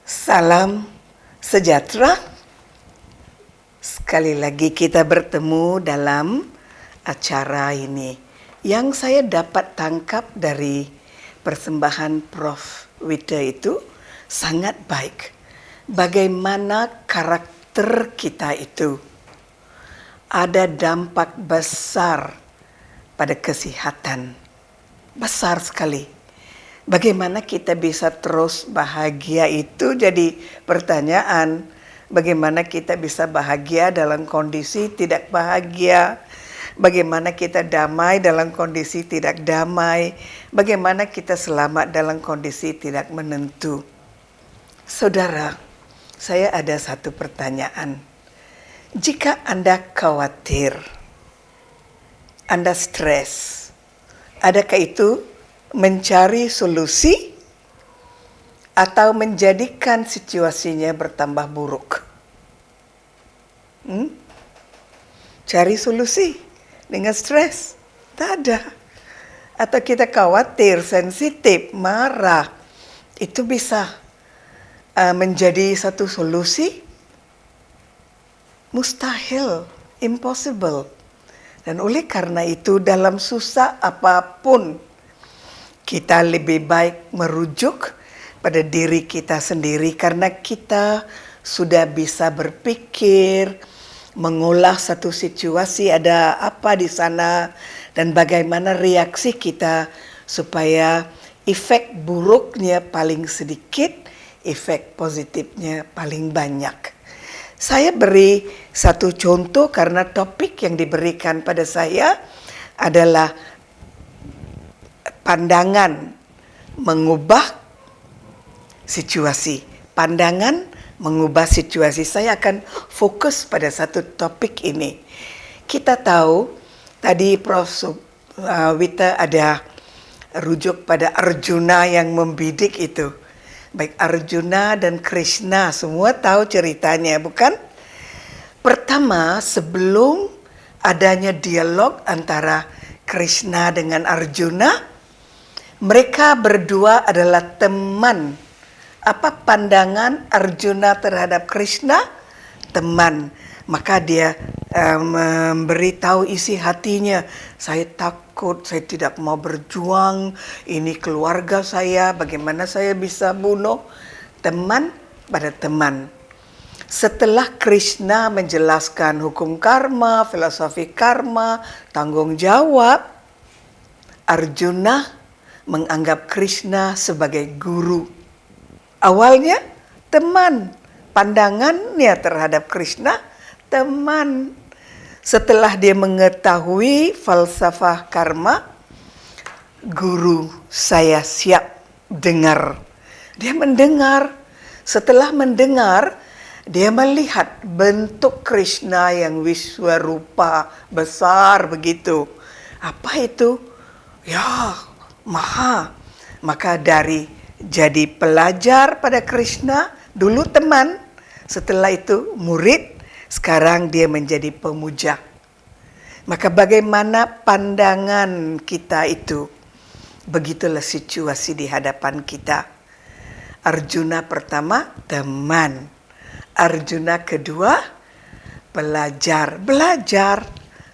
Salam sejahtera. Sekali lagi kita bertemu dalam acara ini yang saya dapat tangkap dari persembahan Prof. Wita itu sangat baik. Bagaimana karakter kita itu ada dampak besar pada kesehatan. Besar sekali. Bagaimana kita bisa terus bahagia itu jadi pertanyaan. Bagaimana kita bisa bahagia dalam kondisi tidak bahagia? Bagaimana kita damai dalam kondisi tidak damai? Bagaimana kita selamat dalam kondisi tidak menentu? Saudara, saya ada satu pertanyaan. Jika Anda khawatir, Anda stres, adakah itu mencari solusi atau menjadikan situasinya bertambah buruk? Cari solusi dengan stres? Tak ada. Atau kita khawatir, sensitif, marah, itu bisa menjadi satu solusi? Mustahil, impossible. Dan oleh karena itu dalam susah apapun, kita lebih baik merujuk pada diri kita sendiri karena kita sudah bisa berpikir, mengolah satu situasi ada apa di sana dan bagaimana reaksi kita supaya efek buruknya paling sedikit, efek positifnya paling banyak. Saya beri satu contoh karena topik yang diberikan pada saya adalah pandangan mengubah situasi. Pandangan mengubah situasi. Saya akan fokus pada satu topik ini. Kita tahu tadi Prof. Wita ada rujuk pada Arjuna yang membidik itu. Baik Arjuna dan Krishna semua tahu ceritanya, bukan? Pertama, sebelum adanya dialog antara Krishna dengan Arjuna, mereka berdua adalah teman. Apa pandangan Arjuna terhadap Krishna? Teman. Maka dia memberitahu isi hatinya. Saya takut, saya tidak mau berjuang. Ini keluarga saya, bagaimana saya bisa bunuh? Teman pada teman. Setelah Krishna menjelaskan hukum karma, filosofi karma, tanggung jawab, Arjuna menganggap Krishna sebagai guru. Awalnya teman, pandangannya terhadap Krishna teman. Setelah dia mengetahui falsafah karma, guru saya siap dengar. Dia mendengar. Setelah mendengar, dia melihat bentuk Krishna yang wiswarupa besar begitu. Apa itu? Ya, Maha. Maka dari jadi pelajar pada Krishna, dulu teman, setelah itu murid, sekarang dia menjadi pemuja. Maka bagaimana pandangan kita itu? Begitulah situasi di hadapan kita. Arjuna pertama, teman. Arjuna kedua, pelajar. Belajar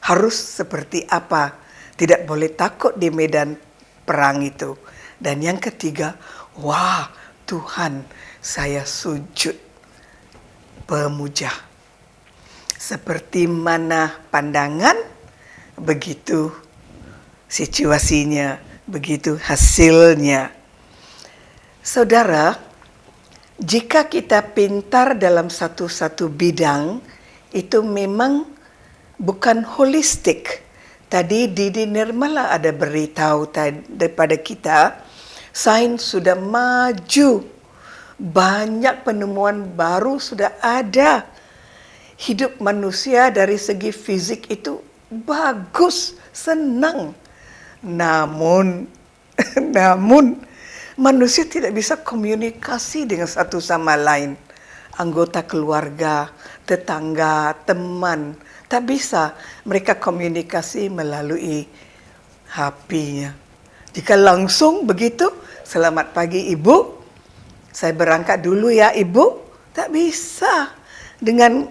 harus seperti apa? Tidak boleh takut di medan perang itu. Dan yang ketiga, wah Tuhan, saya sujud pemuja. Seperti mana pandangan, begitu situasinya, begitu hasilnya. Saudara, jika kita pintar dalam satu-satu bidang, itu memang bukan holistik. Tadi Didi Nirmala ada beritahu daripada kita, sains sudah maju, banyak penemuan baru sudah ada. Hidup manusia dari segi fisik itu bagus, senang. Namun manusia tidak bisa komunikasi dengan satu sama lain. Anggota keluarga, tetangga, teman, tak bisa mereka komunikasi melalui HP-nya. Jika langsung begitu, selamat pagi ibu, saya berangkat dulu ya ibu, tak bisa. Dengan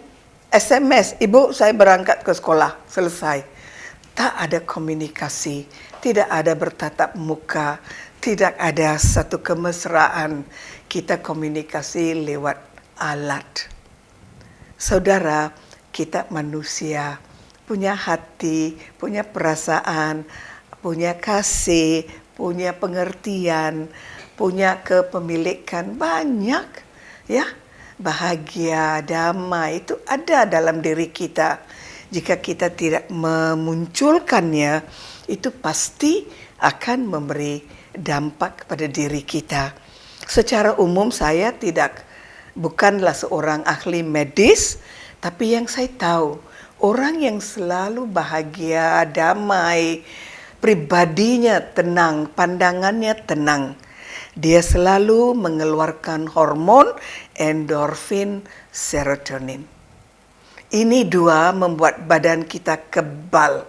SMS, ibu saya berangkat ke sekolah, selesai. Tak ada komunikasi, tidak ada bertatap muka, tidak ada satu kemesraan. Kita komunikasi lewat alat. Saudara, kita manusia, punya hati, punya perasaan, punya kasih, punya pengertian, punya kepemilikan banyak, ya. Bahagia, damai itu ada dalam diri kita. Jika kita tidak memunculkannya, itu pasti akan memberi dampak kepada diri kita. Secara umum saya bukanlah seorang ahli medis, tapi yang saya tahu, orang yang selalu bahagia, damai, pribadinya tenang, pandangannya tenang, dia selalu mengeluarkan hormon endorfin, serotonin. Ini dua membuat badan kita kebal,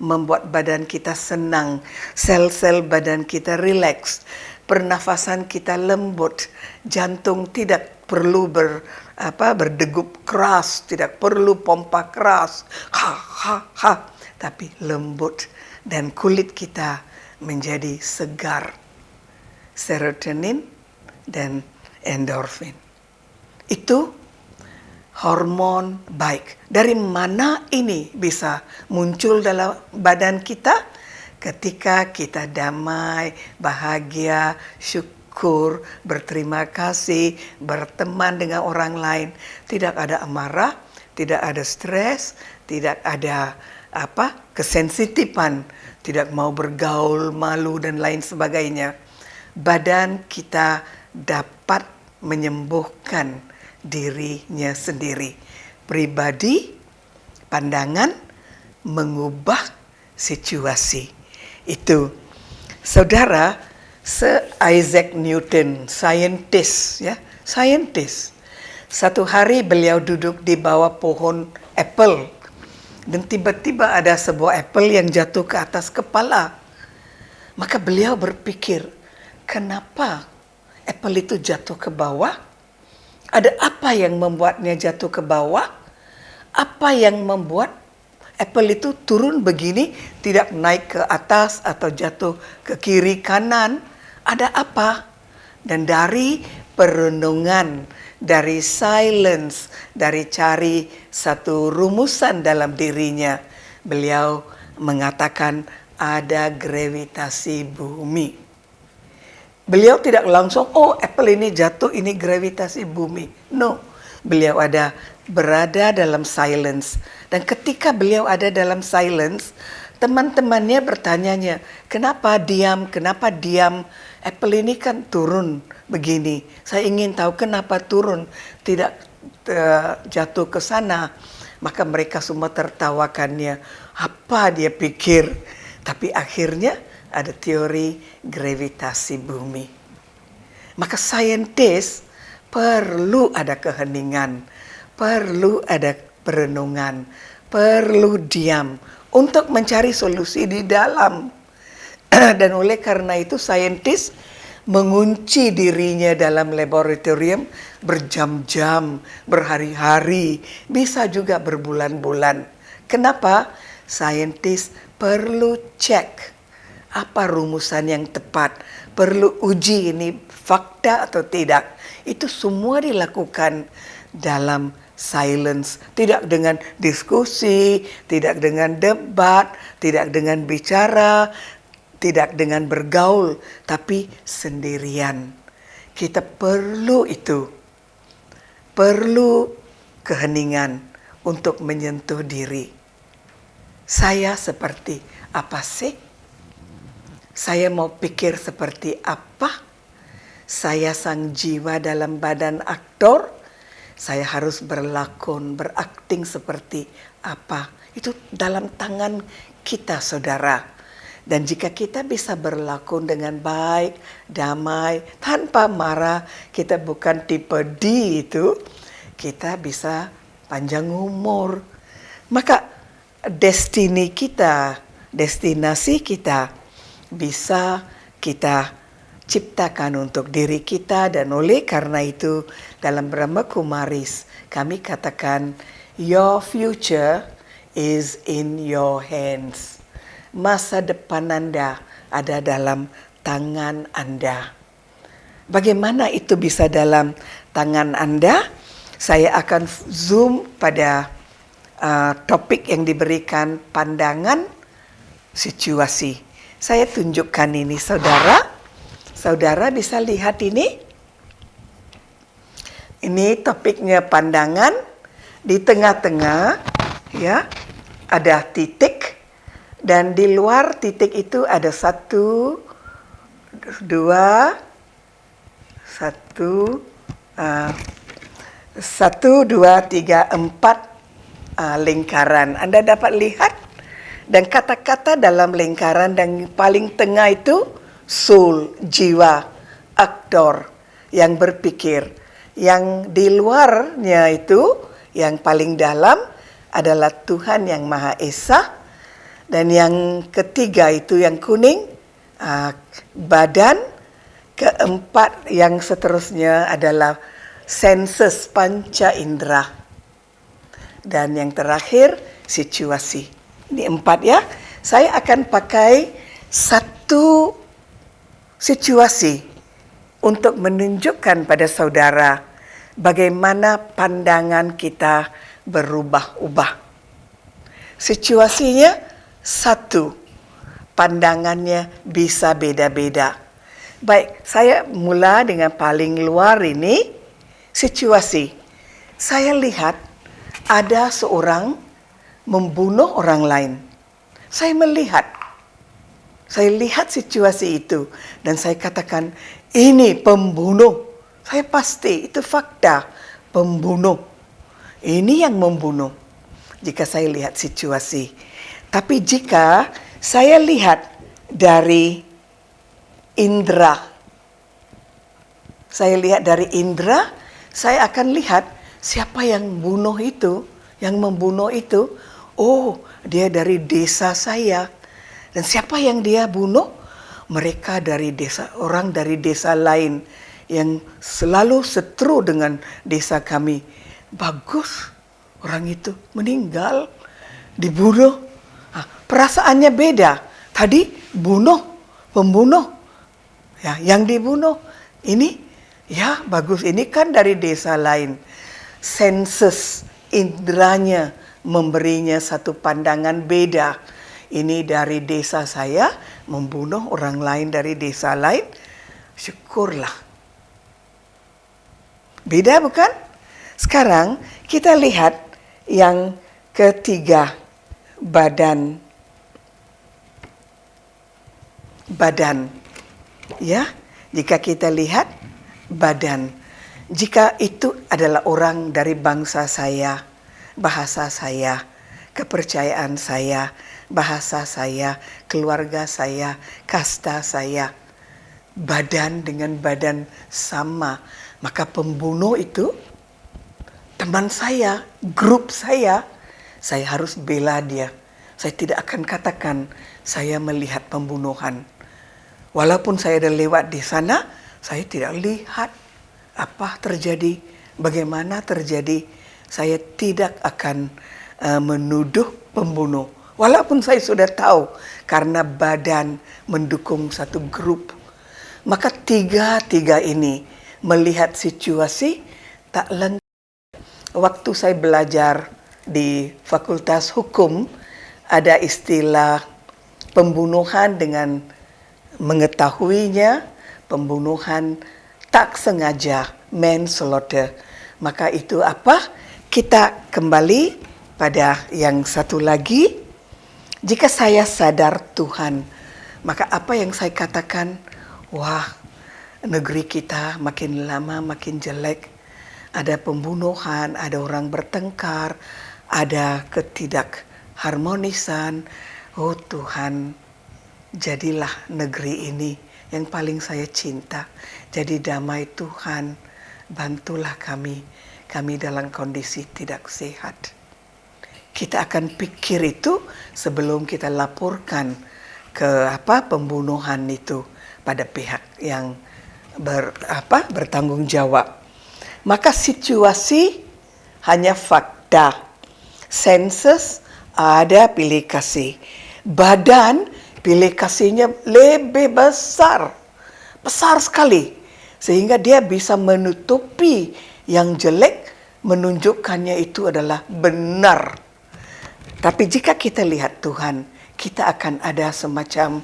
membuat badan kita senang, sel-sel badan kita rileks, pernafasan kita lembut, jantung tidak perlu berdegup keras, tidak perlu pompa keras, tapi lembut, dan kulit kita menjadi segar. Serotonin dan endorfin. Itu hormon baik. Dari mana ini bisa muncul dalam badan kita? Ketika kita damai, bahagia, syukur, berterima kasih, berteman dengan orang lain. Tidak ada amarah, tidak ada stres, tidak ada kesensitifan, tidak mau bergaul, malu dan lain sebagainya. Badan kita dapat menyembuhkan dirinya sendiri. Pribadi, pandangan, mengubah situasi. Itu, saudara, Isaac Newton, saintis. Satu hari beliau duduk di bawah pohon apel, dan tiba-tiba ada sebuah apel yang jatuh ke atas kepala. Maka beliau berpikir, kenapa apel itu jatuh ke bawah? Ada apa yang membuatnya jatuh ke bawah? Apa yang membuat apel itu turun begini, tidak naik ke atas atau jatuh ke kiri kanan? Ada apa? Dan dari perenungan, dari silence, dari cari satu rumusan dalam dirinya, beliau mengatakan ada gravitasi bumi. Beliau tidak langsung, apel ini jatuh, ini gravitasi bumi. No, beliau berada dalam silence. Dan ketika beliau ada dalam silence, teman-temannya bertanyanya, kenapa diam? Apel ini kan turun begini. Saya ingin tahu kenapa turun, tidak jatuh ke sana. Maka mereka semua tertawakannya. Apa dia pikir? Tapi akhirnya ada teori gravitasi bumi. Maka saintis perlu ada keheningan, perlu ada perenungan, perlu diam untuk mencari solusi di dalam. Dan oleh karena itu saintis mengunci dirinya dalam laboratorium berjam-jam, berhari-hari, bisa juga berbulan-bulan. Kenapa? Saintis perlu cek apa rumusan yang tepat, perlu uji ini fakta atau tidak. Itu semua dilakukan dalam silence, tidak dengan diskusi, tidak dengan debat, tidak dengan bicara, tidak dengan bergaul, tapi sendirian. Kita perlu itu, perlu keheningan untuk menyentuh diri. Saya seperti apa sih? Saya mau pikir seperti apa? Saya sang jiwa dalam badan aktor. Saya harus berlakon, berakting seperti apa? Itu dalam tangan kita, saudara. Dan jika kita bisa berlakon dengan baik, damai, tanpa marah, kita bukan tipe D itu, kita bisa panjang umur. Maka destinasi kita bisa kita ciptakan untuk diri kita, dan oleh karena itu dalam Brahma Kumaris kami katakan your future is in your hands. Masa depan Anda ada dalam tangan Anda. Bagaimana itu bisa dalam tangan Anda? Saya akan zoom pada topik yang diberikan, pandangan situasi. Saya tunjukkan ini, saudara. Saudara bisa lihat ini. Ini topiknya pandangan. Di tengah-tengah ya ada titik, dan di luar titik itu ada satu, dua, tiga, empat lingkaran. Anda dapat lihat, dan kata-kata dalam lingkaran, dan paling tengah itu soul, jiwa, aktor yang berpikir. Yang di luarnya itu, yang paling dalam adalah Tuhan yang Maha Esa. Dan yang ketiga itu yang kuning, badan. Keempat yang seterusnya adalah senses, panca indera. Dan yang terakhir situasi. Ini 4 ya. Saya akan pakai satu situasi untuk menunjukkan pada saudara bagaimana pandangan kita berubah-ubah. Situasinya satu, pandangannya bisa beda-beda. Baik, saya mula dengan paling luar ini, situasi. Saya lihat ada seorang membunuh orang lain. Saya lihat situasi itu, dan saya katakan, ini pembunuh. Saya pasti, itu fakta, pembunuh. Ini yang membunuh, jika saya lihat situasi. Tapi jika saya lihat dari indera, saya akan lihat siapa yang bunuh itu, yang membunuh itu. Oh, dia dari desa saya. Dan siapa yang dia bunuh? Mereka dari desa, orang dari desa lain yang selalu seteru dengan desa kami. Bagus, orang itu meninggal, dibunuh. Perasaannya beda. Tadi pembunuh. Ya, yang dibunuh ini, ya bagus, ini kan dari desa lain. Senses, inderanya memberinya satu pandangan beda. Ini dari desa saya, membunuh orang lain dari desa lain. Syukurlah. Beda bukan? Sekarang kita lihat yang ketiga, badan. Ya, jika kita lihat badan, jika itu adalah orang dari bangsa saya, bahasa saya, kepercayaan saya, bahasa saya, keluarga saya, kasta saya, badan dengan badan sama, maka pembunuh itu teman saya, grup saya harus bela dia. Saya tidak akan katakan saya melihat pembunuhan. Walaupun saya ada lewat di sana, saya tidak lihat apa terjadi, bagaimana terjadi. Saya tidak akan menuduh pembunuh. Walaupun saya sudah tahu, karena badan mendukung satu grup. Maka tiga ini melihat situasi tak lengkap. Waktu saya belajar di Fakultas Hukum, ada istilah pembunuhan dengan mengetahuinya, pembunuhan tak sengaja, manslaughter. Maka itu apa? Kita kembali pada yang satu lagi. Jika saya sadar Tuhan, maka apa yang saya katakan? Wah, negeri kita makin lama makin jelek. Ada pembunuhan, ada orang bertengkar, ada ketidakharmonisan. Oh Tuhan, jadilah negeri ini yang paling saya cinta. Jadi damai Tuhan, bantulah kami. Kami dalam kondisi tidak sehat. Kita akan pikir itu sebelum kita laporkan pembunuhan itu pada pihak yang bertanggung jawab. Maka situasi hanya fakta. Sensus ada pilih kasih. Badan pilih kasihnya lebih besar. Besar sekali. Sehingga dia bisa menutupi yang jelek, menunjukkannya itu adalah benar. Tapi jika kita lihat Tuhan, kita akan ada semacam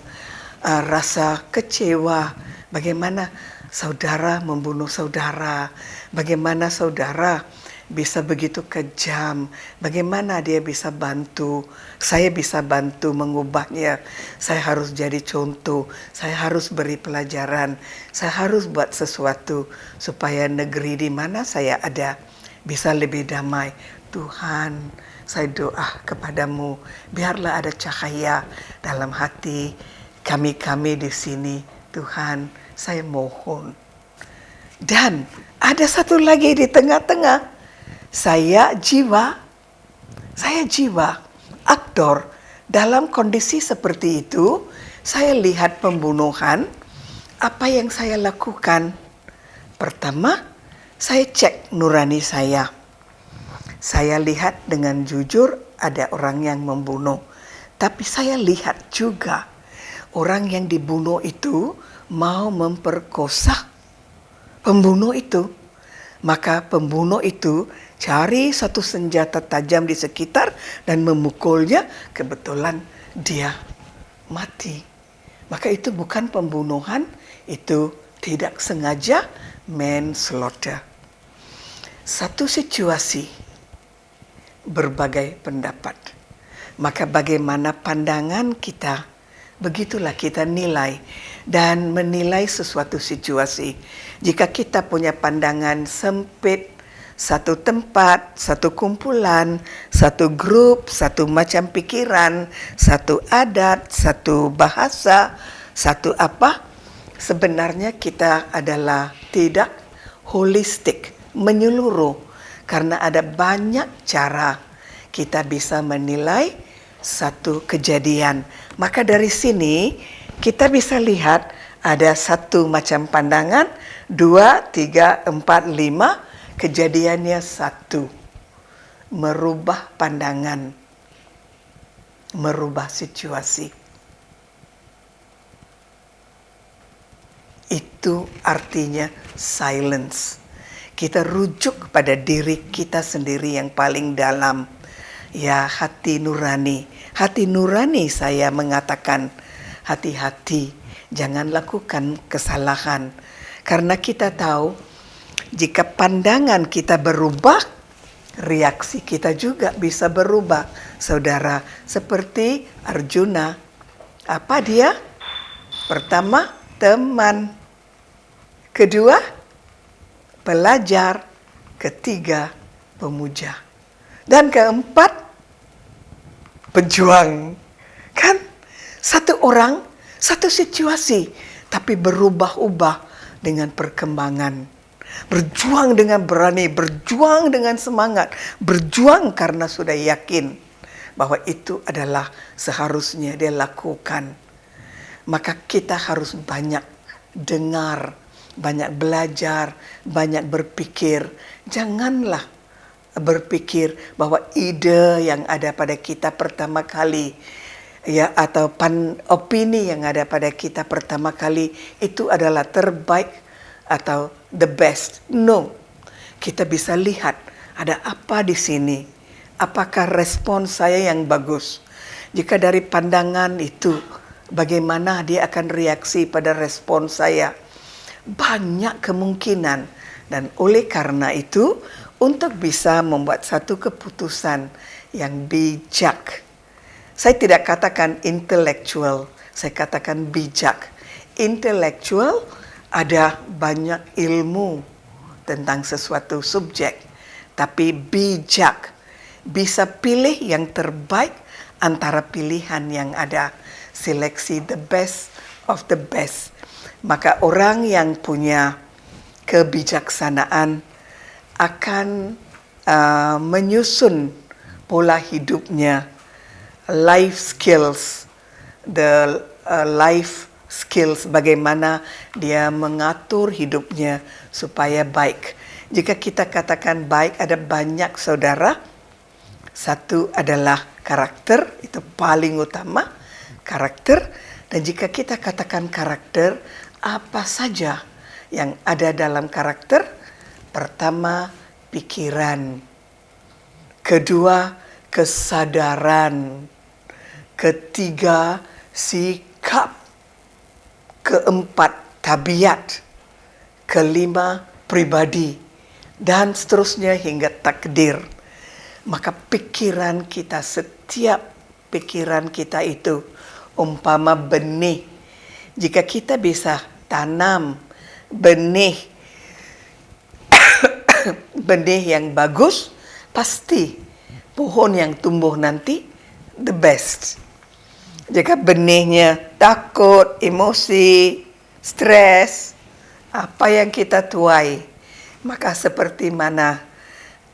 rasa kecewa. Bagaimana saudara membunuh saudara, bagaimana saudara bisa begitu kejam, bagaimana dia bisa bantu, saya bisa bantu mengubahnya, saya harus jadi contoh, saya harus beri pelajaran, saya harus buat sesuatu supaya negeri di mana saya ada bisa lebih damai. Tuhan, saya doa kepadamu, biarlah ada cahaya dalam hati kami-kami di sini. Tuhan, saya mohon. Dan ada satu lagi di tengah-tengah. Saya jiwa aktor dalam kondisi seperti itu. Saya lihat pembunuhan, apa yang saya lakukan? Pertama, saya cek nurani saya. Saya lihat dengan jujur ada orang yang membunuh. Tapi saya lihat juga orang yang dibunuh itu mau memperkosa pembunuh itu. Maka pembunuh itu cari satu senjata tajam di sekitar dan memukulnya, kebetulan dia mati. Maka itu bukan pembunuhan, itu tidak sengaja manslaughter. Satu situasi, berbagai pendapat. Maka bagaimana pandangan kita, begitulah kita nilai dan menilai sesuatu situasi. Jika kita punya pandangan sempit, satu tempat, satu kumpulan, satu grup, satu macam pikiran, satu adat, satu bahasa, satu apa, sebenarnya kita adalah tidak holistik, menyeluruh. Karena ada banyak cara kita bisa menilai satu kejadian. Maka dari sini kita bisa lihat ada satu macam pandangan, 2, 3, 4, 5, kejadiannya satu. Merubah pandangan, merubah situasi. Itu artinya silence. Kita rujuk pada diri kita sendiri yang paling dalam. Ya, hati nurani. Hati nurani saya mengatakan, hati-hati, jangan lakukan kesalahan. Karena kita tahu, jika pandangan kita berubah, reaksi kita juga bisa berubah. Saudara, seperti Arjuna. Apa dia? Pertama, teman. Kedua, pelajar. Ketiga, pemuja. Dan keempat, pejuang. Kan? Satu orang, satu situasi, tapi berubah-ubah dengan perkembangan. Berjuang dengan berani, berjuang dengan semangat, berjuang karena sudah yakin bahwa itu adalah seharusnya dia lakukan. Maka kita harus banyak dengar, banyak belajar, banyak berpikir. Janganlah berpikir bahwa ide yang ada pada kita pertama kali, ya, atau opini yang ada pada kita pertama kali itu adalah terbaik atau the best. No, kita bisa lihat ada apa di sini. Apakah respon saya yang bagus? Jika dari pandangan itu, bagaimana dia akan reaksi pada respon saya? Banyak kemungkinan, dan oleh karena itu, untuk bisa membuat satu keputusan yang bijak. Saya tidak katakan intelektual, saya katakan bijak. Intelektual ada banyak ilmu tentang sesuatu subjek, tapi bijak bisa pilih yang terbaik antara pilihan yang ada. Seleksi the best of the best. Maka orang yang punya kebijaksanaan akan menyusun pola hidupnya, life skills, the life skills, bagaimana dia mengatur hidupnya supaya baik. Jika kita katakan baik, ada banyak saudara. Satu adalah karakter, itu paling utama, karakter. Dan jika kita katakan karakter, apa saja yang ada dalam karakter? Pertama, pikiran. Kedua, kesadaran. Ketiga, sikap. Keempat, tabiat. Kelima, pribadi. Dan seterusnya hingga takdir. Maka pikiran kita, setiap pikiran kita itu umpama benih. Jika kita bisa tanam benih benih yang bagus, pasti pohon yang tumbuh nanti the best. Jika benihnya takut, emosi, stres, apa yang kita tuai, maka seperti mana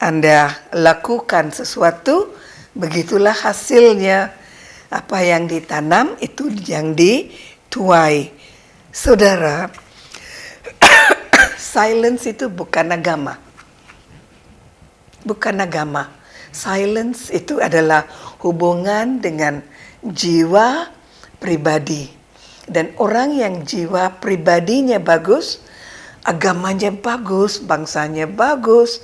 Anda lakukan sesuatu, begitulah hasilnya. Apa yang ditanam itu yang dituai. Saudara, silence itu bukan agama. Bukan agama. Silence itu adalah hubungan dengan jiwa pribadi. Dan orang yang jiwa pribadinya bagus, agamanya bagus, bangsanya bagus,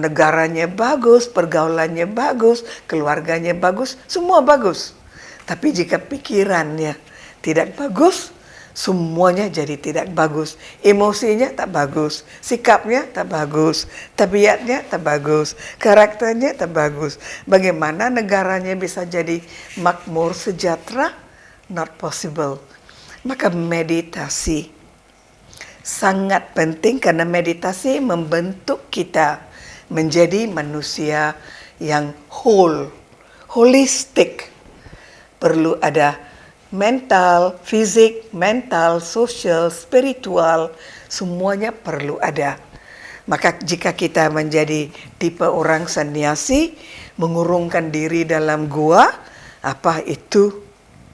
negaranya bagus, pergaulannya bagus, keluarganya bagus, semua bagus. Tapi jika pikirannya tidak bagus, semuanya jadi tidak bagus. Emosinya tak bagus, sikapnya tak bagus, tabiatnya tak bagus, karakternya tak bagus. Bagaimana negaranya bisa jadi makmur, sejahtera? Not possible. Maka meditasi sangat penting, karena meditasi membentuk kita menjadi manusia yang whole, holistik. Perlu ada mental, fisik, mental, sosial, spiritual, semuanya perlu ada. Maka jika kita menjadi tipe orang saniasi, mengurungkan diri dalam gua, apa itu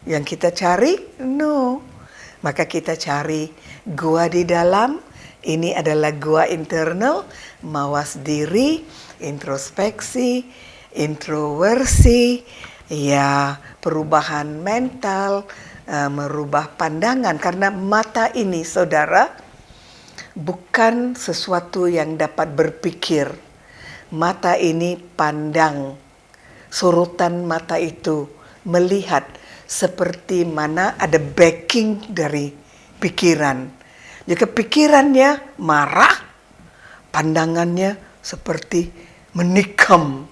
yang kita cari? No. Maka kita cari gua di dalam. Ini adalah gua internal, mawas diri, introspeksi, introversi, ya perubahan mental, merubah pandangan. Karena mata ini, saudara, bukan sesuatu yang dapat berpikir. Mata ini pandang. Sorotan mata itu melihat seperti mana ada backing dari pikiran. Jika pikirannya marah, pandangannya seperti menikam.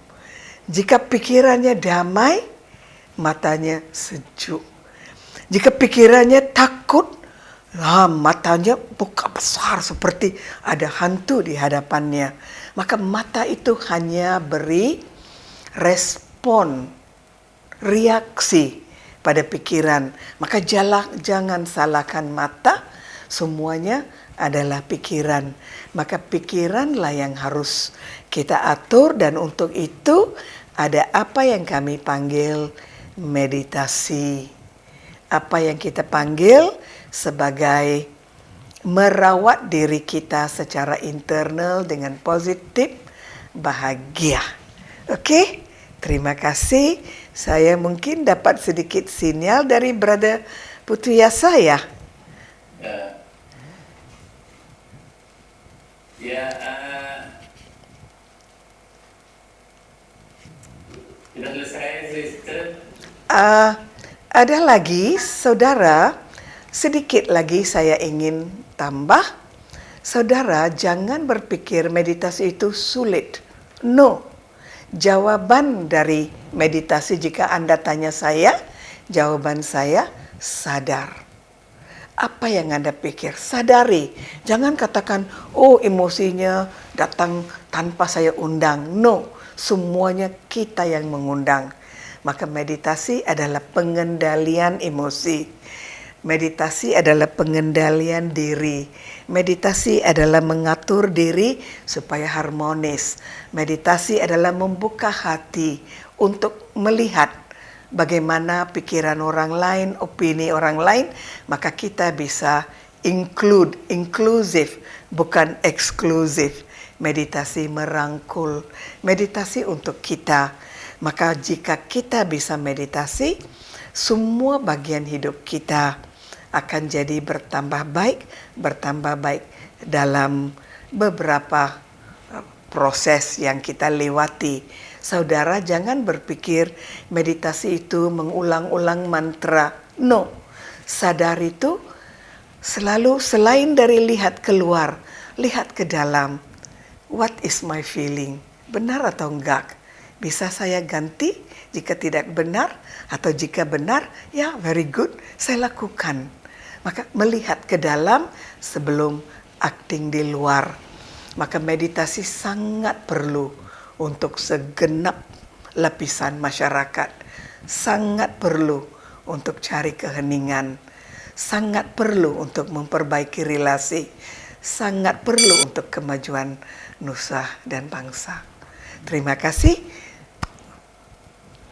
Jika pikirannya damai, matanya sejuk. Jika pikirannya takut, matanya buka besar seperti ada hantu di hadapannya. Maka mata itu hanya beri respon, reaksi pada pikiran. Maka jangan salahkan mata, semuanya adalah pikiran. Maka pikiranlah yang harus kita atur, dan untuk itu ada apa yang kami panggil meditasi. Apa yang kita panggil sebagai merawat diri kita secara internal dengan positif, bahagia. Oke? Terima kasih. Saya mungkin dapat sedikit sinyal dari Brother Putuyasa ya. Sudah selesai, Sister? Ada lagi, saudara, sedikit lagi saya ingin tambah. Saudara, jangan berpikir meditasi itu sulit. No. Jawaban dari meditasi, jika Anda tanya saya, jawaban saya sadar. Apa yang Anda pikir? Sadari. Jangan katakan, oh emosinya datang tanpa saya undang. No, semuanya kita yang mengundang. Maka meditasi adalah pengendalian emosi. Meditasi adalah pengendalian diri. Meditasi adalah mengatur diri supaya harmonis. Meditasi adalah membuka hati untuk melihat bagaimana pikiran orang lain, opini orang lain, maka kita bisa inklusif, bukan eksklusif. Meditasi merangkul, meditasi untuk kita. Maka jika kita bisa meditasi, semua bagian hidup kita akan jadi bertambah baik dalam beberapa proses yang kita lewati. Saudara, jangan berpikir meditasi itu mengulang-ulang mantra. No, sadar itu selalu selain dari lihat keluar, lihat ke dalam. What is my feeling? Benar atau enggak? Bisa saya ganti jika tidak benar, atau jika benar, ya very good, saya lakukan. Maka melihat ke dalam sebelum acting di luar. Maka meditasi sangat perlu untuk segenap lapisan masyarakat. Sangat perlu untuk cari keheningan. Sangat perlu untuk memperbaiki relasi. Sangat perlu untuk kemajuan nusa dan bangsa. Terima kasih.